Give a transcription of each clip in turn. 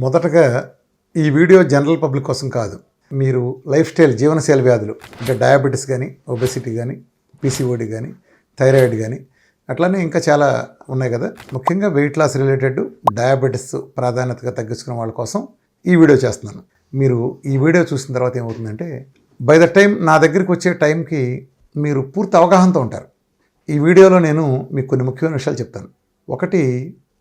మొదటగా ఈ video general public కోసం కాదు. మీరు లైఫ్ స్టైల్ జీవనశైలి వ్యాధులు అంటే డయాబెటీస్ కానీ, ఒబెసిటీ కానీ, పీసీఓడి కానీ, థైరాయిడ్ కానీ అట్లానే ఇంకా చాలా ఉన్నాయి కదా. ముఖ్యంగా వెయిట్ లాస్ రిలేటెడ్ డయాబెటీస్ ప్రాధాన్యతగా తగ్గించుకునే వాళ్ళ కోసం ఈ వీడియో చేస్తున్నాను. మీరు ఈ వీడియో చూసిన తర్వాత ఏమవుతుందంటే బై ద టైం నా దగ్గరికి వచ్చే టైంకి మీరు పూర్తి అవగాహనతో ఉంటారు. ఈ వీడియోలో నేను మీకు కొన్ని ముఖ్యమైన విషయాలు చెప్తాను. ఒకటి,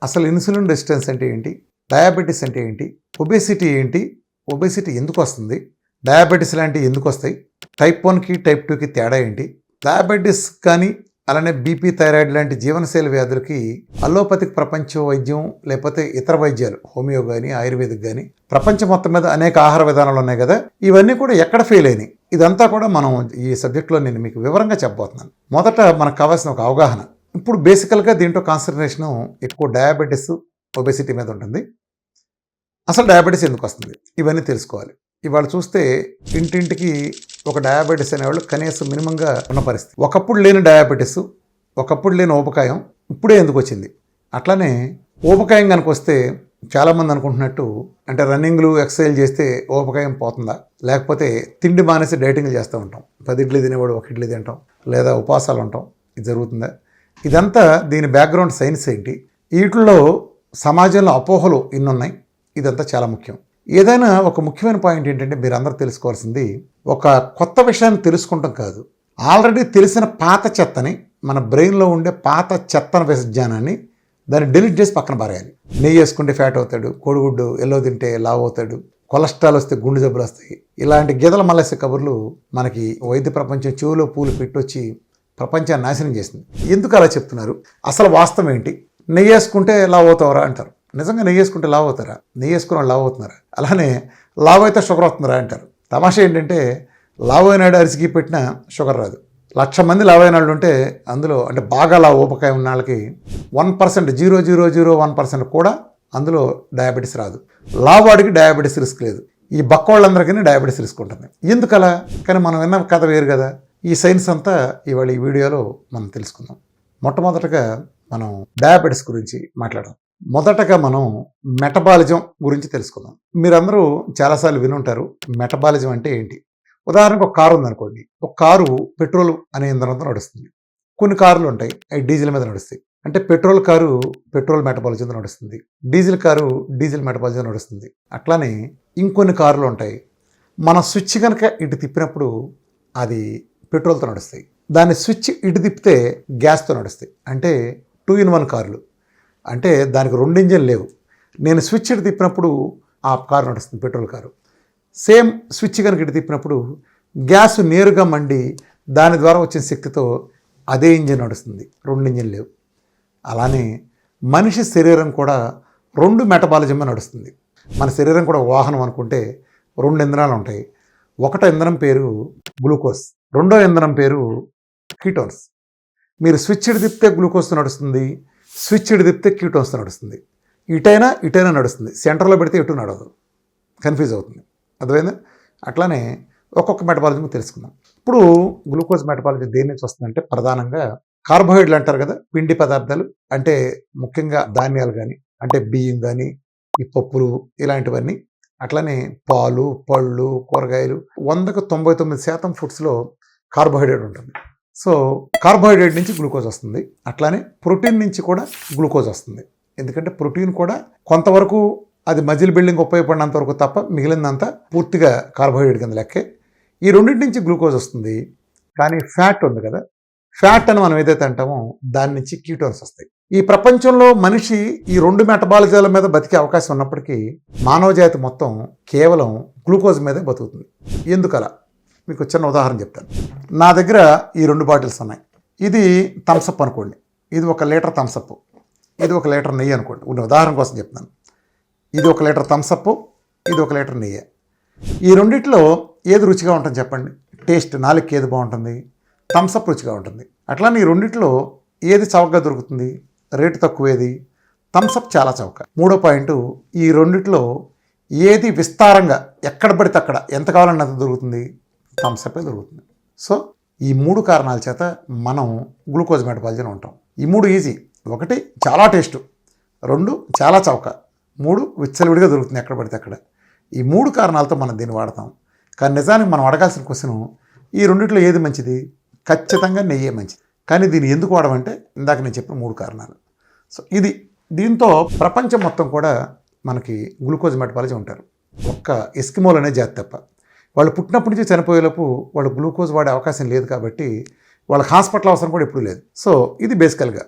అసలు ఇన్సులిన్ రెసిస్టెన్స్ అంటే ఏంటి, డయాబెటీస్ అంటే ఏంటి, ఒబేసిటీ ఏంటి, ఒబేసిటీ ఎందుకు వస్తుంది, డయాబెటీస్ లాంటివి ఎందుకు వస్తాయి, టైప్ 1కి టైప్ 2కి తేడా ఏంటి, డయాబెటీస్ కానీ అలానే బీపీ థైరాయిడ్ లాంటి జీవనశైలి వ్యాధులకి అలోపతిక్ ప్రపంచ వైద్యం లేకపోతే ఇతర వైద్యాలు హోమియో కానీ ఆయుర్వేదిక్ కానీ ప్రపంచం మొత్తం మీద అనేక ఆహార విధానాలు ఉన్నాయి కదా, ఇవన్నీ కూడా ఎక్కడ ఫెయిల్ అయినాయి, ఇదంతా కూడా మనం ఈ సబ్జెక్ట్లో నేను మీకు వివరంగా చెప్పబోతున్నాను. మొదట మనకు కావాల్సిన ఒక అవగాహన. ఇప్పుడు బేసికల్గా దీంట్లో కాన్సన్ట్రేషన్ ఎక్కువ డయాబెటీస్ ఒబెసిటీ మీద ఉంటుంది. అసలు డయాబెటీస్ ఎందుకు వస్తుంది ఇవన్నీ తెలుసుకోవాలి. ఇవాళ చూస్తే ఇంటింటికి ఒక డయాబెటీస్ అనేవాళ్ళు కనీసం మినిమంగా ఉన్న పరిస్థితి. ఒకప్పుడు లేని డయాబెటీస్, ఒకప్పుడు లేని ఊబకాయం ఇప్పుడే ఎందుకు వచ్చింది. అట్లానే ఊబకాయం కనుక వస్తే చాలామంది అనుకుంటున్నట్టు అంటే రన్నింగ్లు ఎక్సర్సైజ్ చేస్తే ఊబకాయం పోతుందా, లేకపోతే తిండి మానేసి డైటింగ్లు చేస్తూ ఉంటాం, 10 ఇడ్లీ తినేవాడు 1 ఇడ్లీ తింటాం, లేదా ఉపవాసాలు ఉంటాం, ఇది జరుగుతుందా? ఇదంతా దీని బ్యాక్గ్రౌండ్ సైన్స్ ఏంటి, వీటిల్లో సమాజంలో అపోహలు ఇన్నున్నాయి. ఇదంతా చాలా ముఖ్యం. ఏదైనా ఒక ముఖ్యమైన పాయింట్ ఏంటంటే మీరు అందరూ తెలుసుకోవాల్సింది ఒక కొత్త విషయాన్ని తెలుసుకుంటాం కాదు, ఆల్రెడీ తెలిసిన పాత చెత్తని, మన బ్రెయిన్లో ఉండే పాత చెత్తన విజ్ఞానాన్ని దాన్ని డిలీట్ చేసి పక్కన పారేయాలి. నెయ్యి వేసుకుంటే ఫ్యాట్ అవుతాడు, కోడిగుడ్డు ఎల్లో తింటే లావ్ అవుతాడు, కొలెస్ట్రాల్ వస్తే గుండె జబ్బులు వస్తాయి, ఇలాంటి గీదల మల్లెసే కబుర్లు మనకి వైద్య ప్రపంచం చెవులో పూలు పెట్టొచ్చి ప్రపంచాన్ని నాశనం చేసింది. ఎందుకు అలా చెప్తున్నారు, అసలు వాస్తవం ఏంటి? నెయ్యి వేసుకుంటే లావ్ అవుతావరా అంటారు. నిజంగా నెయ్యి వేసుకుంటే లావ్ అవుతారా? నెయ్యి వేసుకుని లావ్ అవుతున్నారా? అలానే లావ్ అయితే షుగర్ వస్తుందిరా అంటారు. తమాషా ఏంటంటే లావ్ అయినాడు అరిసికి పెట్టినా షుగర్ రాదు. 1,00,000 మంది లావ్ అయిన వాళ్ళు ఉంటే అందులో అంటే బాగా లావ్ ఊపకాయ ఉన్న వాళ్ళకి 1%, 0.001% కూడా అందులో డయాబెటీస్ రాదు. లావ్ వాడికి డయాబెటీస్ రిస్క్ లేదు. ఈ బక్క వాళ్ళందరికీ డయాబెటీస్ రిస్క్ ఉంటుంది. ఎందుకలా? కానీ మనం విన్న కథ వేరు కదా. ఈ సైన్స్ అంతా ఇవాళ ఈ వీడియోలో మనం తెలుసుకుందాం. మొట్టమొదటగా మనం డయాబెటీస్ గురించి మాట్లాడదాం. మొదటగా మనం మెటబాలిజం గురించి తెలుసుకుందాం. మీరందరూ చాలాసార్లు వినుంటారు మెటబాలిజం అంటే ఏంటి. ఉదాహరణకు ఒక కారు ఉందనుకోండి. ఒక కారు పెట్రోల్ అనే ఇంధనంతో నడుస్తుంది. కొన్ని కార్లు ఉంటాయి అవి డీజిల్ మీద నడుస్తాయి. అంటే పెట్రోల్ కారు పెట్రోల్ మెటబాలిజంతో నడుస్తుంది, డీజిల్ కారు డీజిల్ మెటబాలిజం నడుస్తుంది. అట్లానే ఇంకొన్ని కార్లు ఉంటాయి, మన స్విచ్ కనుక ఇటు తిప్పినప్పుడు అది పెట్రోల్తో నడుస్తాయి, దాన్ని స్విచ్ ఇటు తిప్పితే గ్యాస్తో నడుస్తాయి. అంటే 2 in 1 కార్లు. అంటే దానికి 2 ఇంజన్లు లేవు. నేను స్విచ్ ఇటు తిప్పినప్పుడు ఆ కారు నడుస్తుంది, పెట్రోల్ కారు. సేమ్ స్విచ్ కనుక ఇటు తిప్పినప్పుడు గ్యాస్ నేరుగా మండి దాని ద్వారా వచ్చిన శక్తితో అదే ఇంజన్ నడుస్తుంది, 2 ఇంజన్లు లేవు. అలానే మనిషి శరీరం కూడా 2 మెటబాలిజమే నడుస్తుంది. మన శరీరం కూడా వాహనం అనుకుంటే 2 ఇంధనాలు ఉంటాయి. ఒకటో ఇంధనం పేరు గ్లూకోజ్, రెండో ఇంధనం పేరు కీటోన్స్. మీరు స్విచ్ ఇటు తిప్పితే గ్లూకోజ్తో నడుస్తుంది, స్విచ్ ఇటు తిప్పితే కీటోన్స్తో నడుస్తుంది. ఇటైనా నడుస్తుంది, సెంటర్లో పెడితే ఎటు నడవదు, కన్ఫ్యూజ్ అవుతుంది. అర్థమైందా? అట్లానే ఒక్కొక్క మెటబాలిజం తెలుసుకుందాం. ఇప్పుడు గ్లూకోజ్ మెటబాలిజం దేని నుంచి వస్తుందంటే ప్రధానంగా కార్బోహైడ్రేట్లు అంటారు కదా, పిండి పదార్థాలు. అంటే ముఖ్యంగా ధాన్యాలు కానీ, అంటే బియ్యం కానీ, ఈ పప్పులు ఇలాంటివన్నీ. అట్లానే పాలు, పళ్ళు, కూరగాయలు 100కు 99% ఫుడ్స్లో కార్బోహైడ్రేట్ ఉంటుంది. సో కార్బోహైడ్రేట్ నుంచి గ్లూకోజ్ వస్తుంది. అట్లానే ప్రోటీన్ నుంచి కూడా గ్లూకోజ్ వస్తుంది. ఎందుకంటే ప్రోటీన్ కూడా కొంతవరకు అది మజిల్ బిల్డింగ్ ఉపయోగపడినంత వరకు తప్ప మిగిలినంతా పూర్తిగా కార్బోహైడ్రేట్ కింద లెక్కే. ఈ రెండింటి నుంచి గ్లూకోజ్ వస్తుంది. కానీ ఫ్యాట్ ఉంది కదా, ఫ్యాట్ అని మనం ఏదైతే అంటామో దాని నుంచి కీటోన్స్ వస్తాయి. ఈ ప్రపంచంలో మనిషి ఈ 2 మెటబాలిజాల మీద బతికే అవకాశం ఉన్నప్పటికీ మానవ జాతి మొత్తం కేవలం గ్లూకోజ్ మీదే బతుకుతుంది. ఎందుకలా? మీకు చిన్న ఉదాహరణ చెప్తాను. నా దగ్గర ఈ 2 బాటిల్స్ ఉన్నాయి. ఇది థమ్సప్ అనుకోండి, ఇది 1 లీటర్ థమ్సప్, ఇది 1 లీటర్ నెయ్యి అనుకోండి. ఉదాహరణ కోసం చెప్తున్నాను. ఇది 1 లీటర్ థమ్సప్, ఇది 1 లీటర్ నెయ్యి. ఈ రెండిట్లో ఏది రుచిగా ఉంటుంది చెప్పండి? టేస్ట్ నాలుగుకి ఏది బాగుంటుంది? థమ్సప్ రుచిగా ఉంటుంది. అట్లానే ఈ రెండిట్లో ఏది చౌకగా దొరుకుతుంది, రేటు తక్కువేది? థమ్సప్ చాలా చౌక. మూడో పాయింట్, ఈ రెండిట్లో ఏది విస్తారంగా ఎక్కడ పడితే అక్కడ ఎంత కావాలన్నా అంత దొరుకుతుంది? థమ్సప్పే దొరుకుతుంది. సో ఈ 3 కారణాల చేత మనం గ్లూకోజ్ మెటబాలిజం ఉంటాం. ఈ 3 ఈజీ. 1 చాలా టేస్ట్, 2 చాలా చౌక, 3 విచ్చలవిడిగా దొరుకుతుంది ఎక్కడ పడితే అక్కడ. ఈ 3 కారణాలతో మనం దీన్ని వాడతాం. కానీ నిజానికి మనం అడగాల్సిన క్వశ్చన్, ఈ రెండిట్లో ఏది మంచిది? ఖచ్చితంగా నెయ్యే మంచిది. కానీ దీన్ని ఎందుకు వాడమంటే ఇందాక నేను చెప్పిన 3 కారణాలు. సో దీంతో ప్రపంచం మొత్తం కూడా మనకి గ్లూకోజ్ మెటబాలజీ ఉంటారు. ఒక్క ఎస్కిమోల్ అనే జాతి తప్ప. వాళ్ళు పుట్టినప్పటి నుంచి చనిపోయేలోపు వాళ్ళు గ్లూకోజ్ వాడే అవకాశం లేదు కాబట్టి వాళ్ళకి హాస్పిటల్ అవసరం కూడా ఎప్పుడూ లేదు. సో ఇది బేసికల్గా